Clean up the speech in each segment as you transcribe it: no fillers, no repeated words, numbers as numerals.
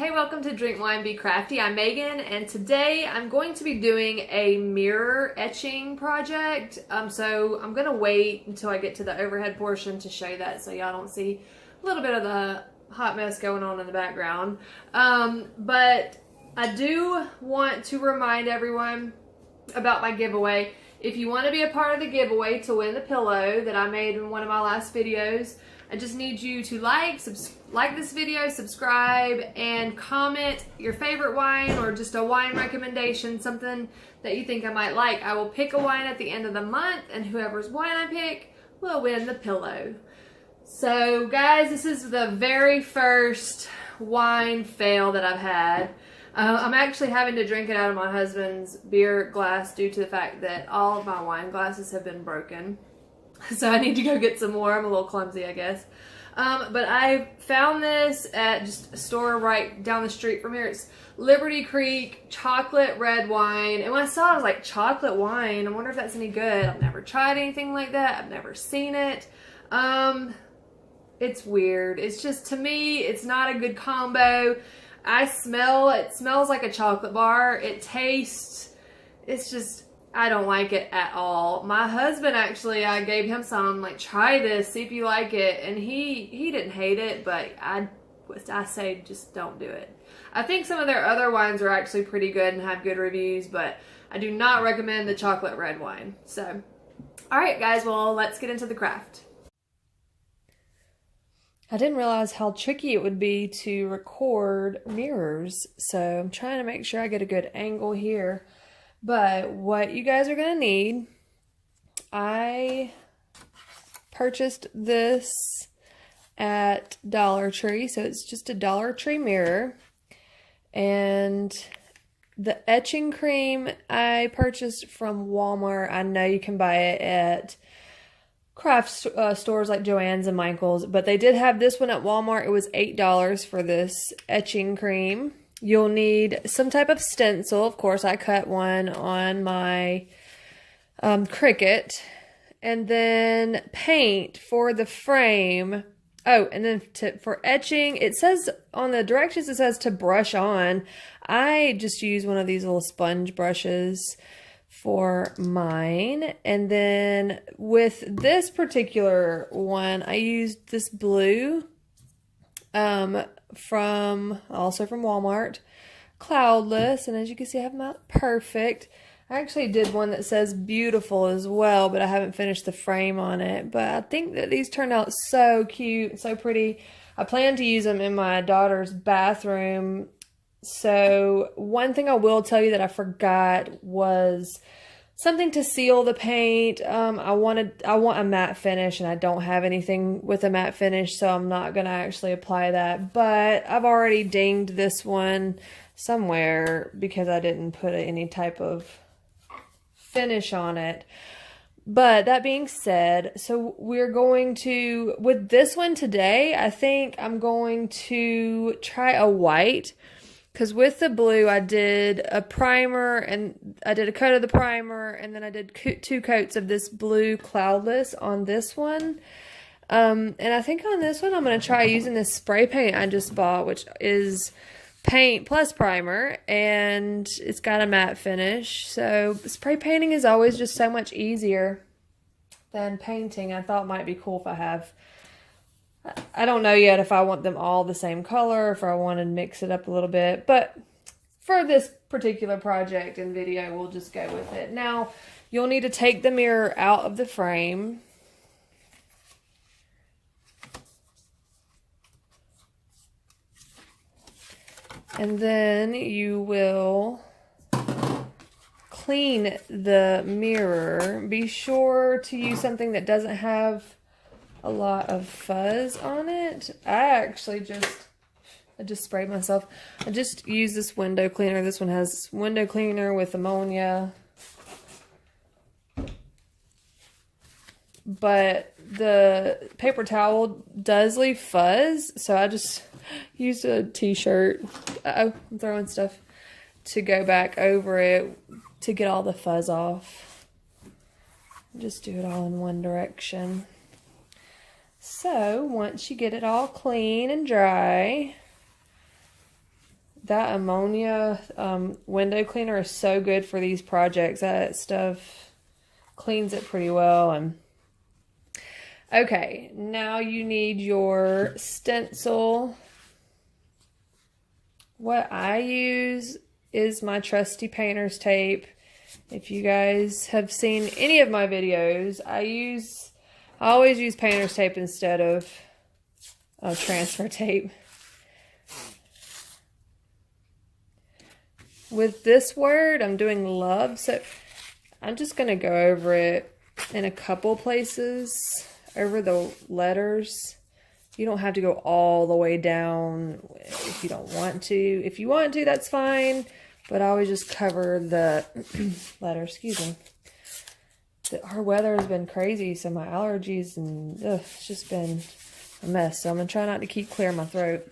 Hey, welcome to Drink Wine Be Crafty. I'm Megan, and today I'm going to be doing a mirror etching project. So I'm gonna wait until I get to the overhead portion to show you that, so y'all don't see a little bit of the hot mess going on in the background. But I do want to remind everyone about my giveaway. If you want to be a part of the giveaway to win the pillow that I made in one of my last videos, I just need you to like this video, subscribe, and comment your favorite wine or just a wine recommendation, something that you think I might like. I will pick a wine at the end of the month, and whoever's wine I pick will win the pillow. So guys, this is the very first wine fail that I've had. I'm actually having to drink it out of my husband's beer glass due to the fact that all of my wine glasses have been broken. So I need to go get some more. I'm a little clumsy, I guess. But I found this at just a store right down the street from here. It's Liberty Creek chocolate red wine. And when I saw it, I was like, chocolate wine? I wonder if that's any good. I've never tried anything like that. I've never seen it. It's weird. It's just, to me, it's not a good combo. It smells like a chocolate bar. It tastes, it's just, I don't like it at all. My husband, actually, I gave him some, like, try this, see if you like it, and he didn't hate it, but I say just don't do it. I think some of their other wines are actually pretty good and have good reviews, but I do not recommend the chocolate red wine. So, alright guys, well, let's get into the craft. I didn't realize how tricky it would be to record mirrors, so I'm trying to make sure I get a good angle here. But what you guys are going to need, I purchased this at Dollar Tree, so it's just a Dollar Tree mirror. And the etching cream I purchased from Walmart. I know you can buy it at craft stores like Joann's and Michael's, but they did have this one at Walmart. It was $8 for this etching cream. You'll need some type of stencil. Of course, I cut one on my Cricut. And then paint for the frame. Oh, and then for etching, it says on the directions, it says to brush on. I just use one of these little sponge brushes for mine. And then with this particular one, I used this blue from Walmart, Cloudless, and as you can see I have my perfect. I actually did one that says beautiful as well, but I haven't finished the frame on it. But I think that these turned out so cute, so pretty. I plan to use them in my daughter's bathroom. So one thing I will tell you that I forgot was something to seal the paint. I want a matte finish, and I don't have anything with a matte finish, so I'm not going to actually apply that. But I've already dinged this one somewhere because I didn't put any type of finish on it. But that being said, so we're going to, with this one today, I think I'm going to try a white. Because with the blue, I did a primer, and I did a coat of the primer, and then I did 2 coats of this blue Cloudless on this one. And I think on this one, I'm going to try using this spray paint I just bought, which is paint plus primer, and it's got a matte finish. So spray painting is always just so much easier than painting. I thought it might be cool if I have... I don't know yet if I want them all the same color, if I want to mix it up a little bit, but for this particular project and video, we'll just go with it. Now, you'll need to take the mirror out of the frame. And then you will clean the mirror. Be sure to use something that doesn't have a lot of fuzz on it. I just sprayed myself. I just used this window cleaner. This one has window cleaner with ammonia. But the paper towel does leave fuzz, so I just used a t-shirt. Uh-oh, I'm throwing stuff. To go back over it to get all the fuzz off. Just do it all in one direction. So once you get it all clean and dry, that ammonia window cleaner is so good for these projects. That stuff cleans it pretty well. And okay, now you need your stencil. What I use is my trusty painter's tape. If you guys have seen any of my videos, I always use painter's tape instead of transfer tape. With this word, I'm doing love, so I'm just going to go over it in a couple places, over the letters. You don't have to go all the way down if you don't want to. If you want to, that's fine, but I always just cover the letters. Excuse me. Our weather has been crazy, so my allergies and it's just been a mess. So I'm going to try not to keep clearing my throat.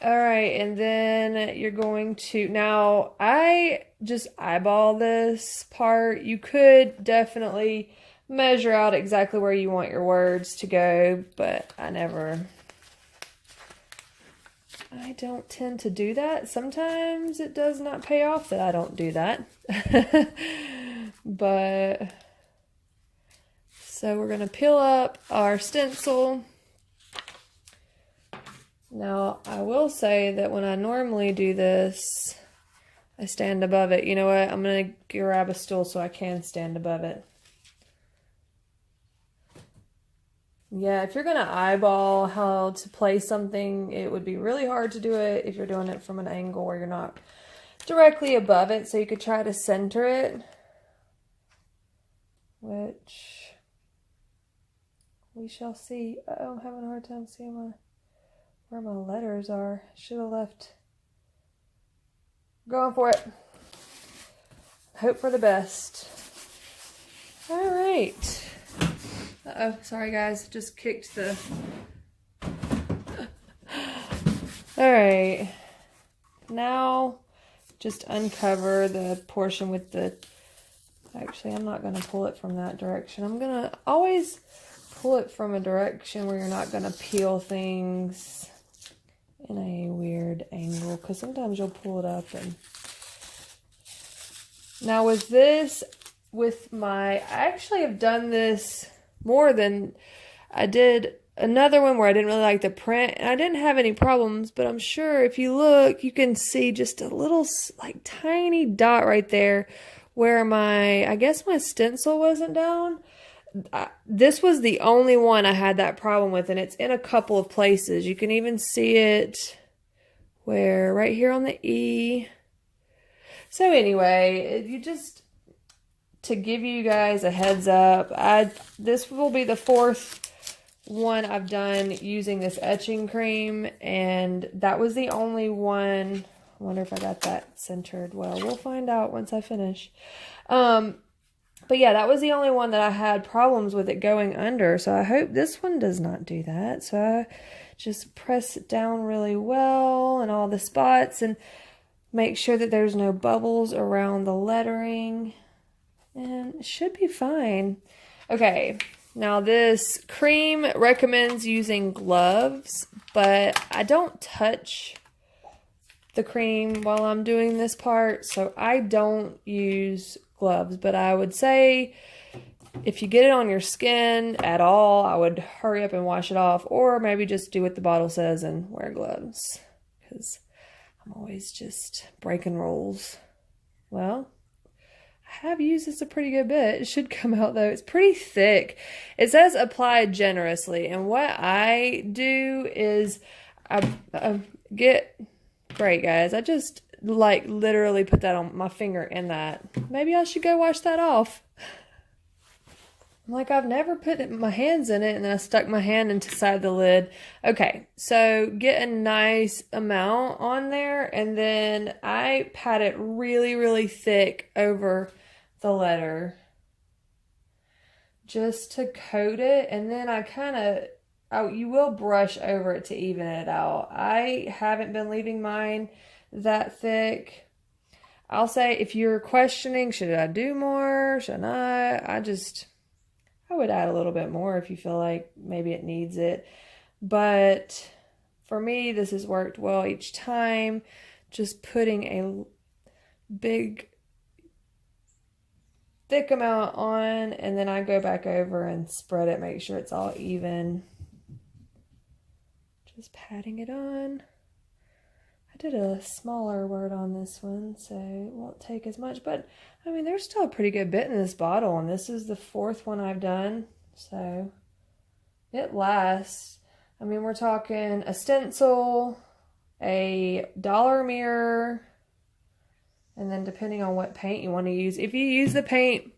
All right, and then you're going to, now I just eyeball this part. You could definitely measure out exactly where you want your words to go, but I don't tend to do that. Sometimes it does not pay off that I don't do that. But, so we're going to peel up our stencil. Now, I will say that when I normally do this, I stand above it. You know what? I'm going to grab a stool so I can stand above it. Yeah, if you're going to eyeball how to place something, it would be really hard to do it if you're doing it from an angle where you're not directly above it. So you could try to center it, which we shall see. I'm having a hard time seeing where my letters are. Should have left. Going for it. Hope for the best. All right. Uh-oh, sorry guys, just kicked the... All right. Now, just uncover the portion with the... Actually, I'm not going to pull it from that direction. I'm going to always pull it from a direction where you're not going to peel things in a weird angle, because sometimes you'll pull it up. And now with this, I actually have done this more than I did another one where I didn't really like the print and I didn't have any problems, but I'm sure if you look, you can see just a little like tiny dot right there where I guess my stencil wasn't down. This was the only one I had that problem with, and it's in a couple of places. You can even see it where right here on the E. So anyway, to give you guys a heads up, this will be the fourth one I've done using this etching cream, and that was the only one. I wonder if I got that centered well. We'll find out once I finish. But yeah, that was the only one that I had problems with it going under. So I hope this one does not do that. So I just press it down really well in all the spots and make sure that there's no bubbles around the lettering. And it should be fine. Okay, now this cream recommends using gloves, but I don't touch the cream while I'm doing this part. So I don't use gloves, but I would say if you get it on your skin at all, I would hurry up and wash it off, or maybe just do what the bottle says and wear gloves, because I'm always just breaking rules. Well, I have used this a pretty good bit. It should come out though. It's pretty thick. It says apply generously, and what I do is I get, great guys, I just like literally put that on my finger in that. Maybe I should go wash that off. Like, I've never put my hands in it, and then I stuck my hand inside the lid. Okay, so get a nice amount on there, and then I pat it really, really thick over the letter just to coat it, and then you will brush over it to even it out. I haven't been leaving mine that thick. I'll say if you're questioning, should I do more? Should I not? I would add a little bit more if you feel like maybe it needs it. But for me, this has worked well each time. Just putting a big, thick amount on, and then I go back over and spread it, make sure it's all even. Just patting it on. I did a smaller word on this one, so it won't take as much, but I mean, there's still a pretty good bit in this bottle, and this is the 4th one I've done, so it lasts. I mean, we're talking a stencil, a dollar mirror, and then depending on what paint you want to use. If you use the paint,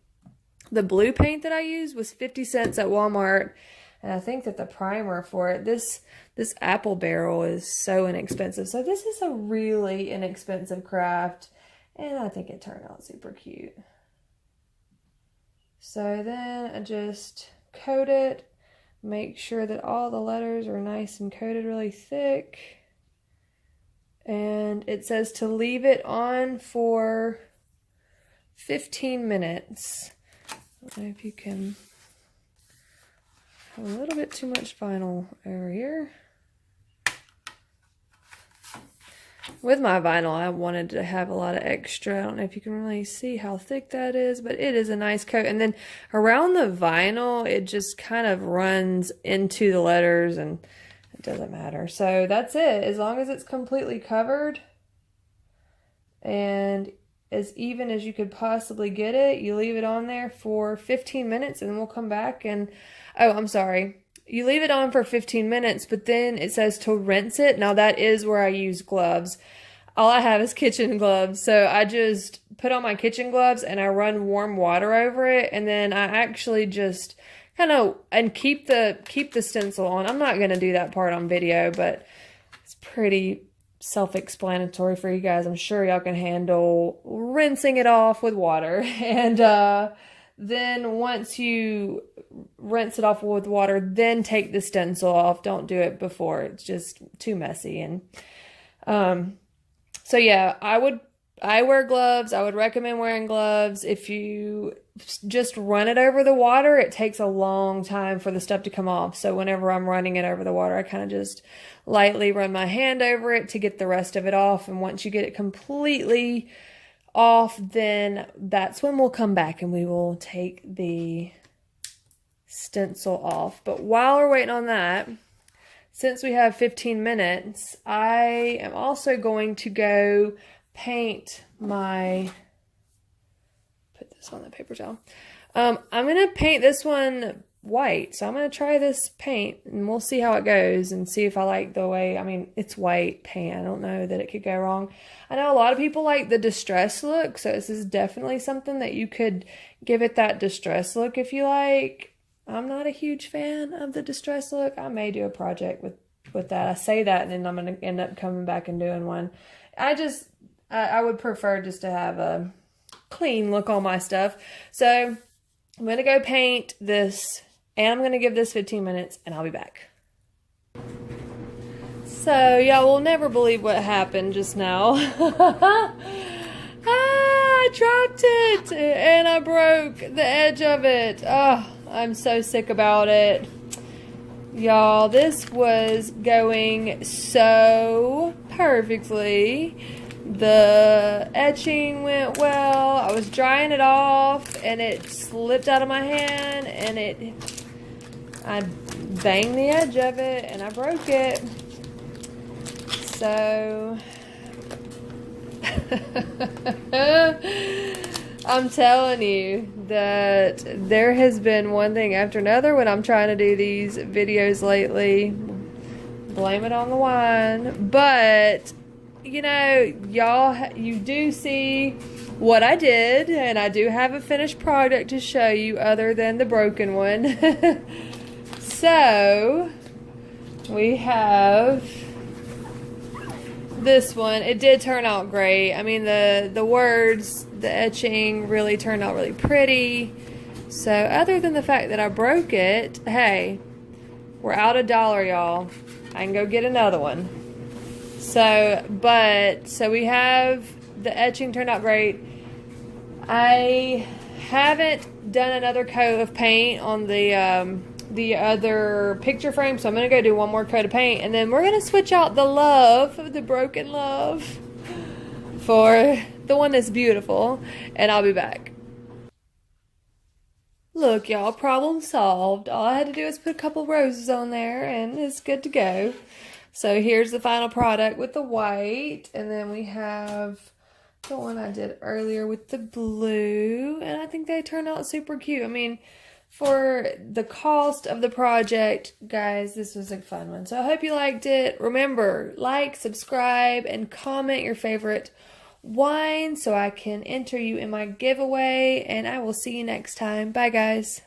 the blue paint that I used was 50 cents at Walmart. And I think that the primer for it, this apple barrel is so inexpensive. So this is a really inexpensive craft. And I think it turned out super cute. So then I just coat it. Make sure that all the letters are nice and coated really thick. And it says to leave it on for 15 minutes. I don't know if you can have a little bit too much vinyl over here. With my vinyl, I wanted to have a lot of extra. I don't know if you can really see how thick that is, but it is a nice coat. And then around the vinyl, it just kind of runs into the letters and it doesn't matter. So that's it. As long as it's completely covered and as even as you could possibly get it, you leave it on there for 15 minutes and then we'll come back and, oh, I'm sorry. You leave it on for 15 minutes, but then it says to rinse it. Now that is where I use gloves. All I have is kitchen gloves. So I just put on my kitchen gloves and I run warm water over it. And then I actually just kind of, and keep the stencil on. I'm not going to do that part on video, but it's pretty self-explanatory for you guys. I'm sure y'all can handle rinsing it off with water. And, then once you rinse it off with water, then take the stencil off. Don't do it before. It's just too messy. And so yeah, I wear gloves. I would recommend wearing gloves. If you just run it over the water, it takes a long time for the stuff to come off. So whenever I'm running it over the water, I kind of just lightly run my hand over it to get the rest of it off. And once you get it completely off, then that's when we'll come back and we will take the stencil off. But while we're waiting on that, since we have 15 minutes, I am also going to go paint my, put this on the paper towel. I'm going to paint this one white. So I'm going to try this paint and we'll see how it goes and see if I like the way, I mean, it's white paint. I don't know that it could go wrong. I know a lot of people like the distress look. So this is definitely something that you could give it that distress look if you like. I'm not a huge fan of the distress look. I may do a project with that. I say that and then I'm going to end up coming back and doing one. I would prefer just to have a clean look on my stuff. So I'm going to go paint this and I'm going to give this 15 minutes and I'll be back. So y'all will never believe what happened just now. I dropped it and I broke the edge of it. Oh, I'm so sick about it. Y'all, this was going so perfectly. The etching went well. I was drying it off and it slipped out of my hand and I banged the edge of it and I broke it. So I'm telling you that there has been one thing after another when I'm trying to do these videos lately. Blame it on the wine. But you know, y'all, you do see what I did, and I do have a finished product to show you other than the broken one. So, we have this one. It did turn out great. I mean, the words, the etching really turned out really pretty. So, other than the fact that I broke it, hey, we're out $1, y'all. I can go get another one. So we have the etching turned out great. I haven't done another coat of paint on the the other picture frame, so I'm going to go do one more coat of paint, and then we're going to switch out the love, the broken love, for the one that's beautiful, and I'll be back. Look, y'all, problem solved. All I had to do is put a couple roses on there, and it's good to go. So here's the final product with the white, and then we have the one I did earlier with the blue, and I think they turned out super cute. I mean, for the cost of the project, guys, this was a fun one. So I hope you liked it. Remember, like, subscribe, and comment your favorite wine so I can enter you in my giveaway, and I will see you next time. Bye, guys.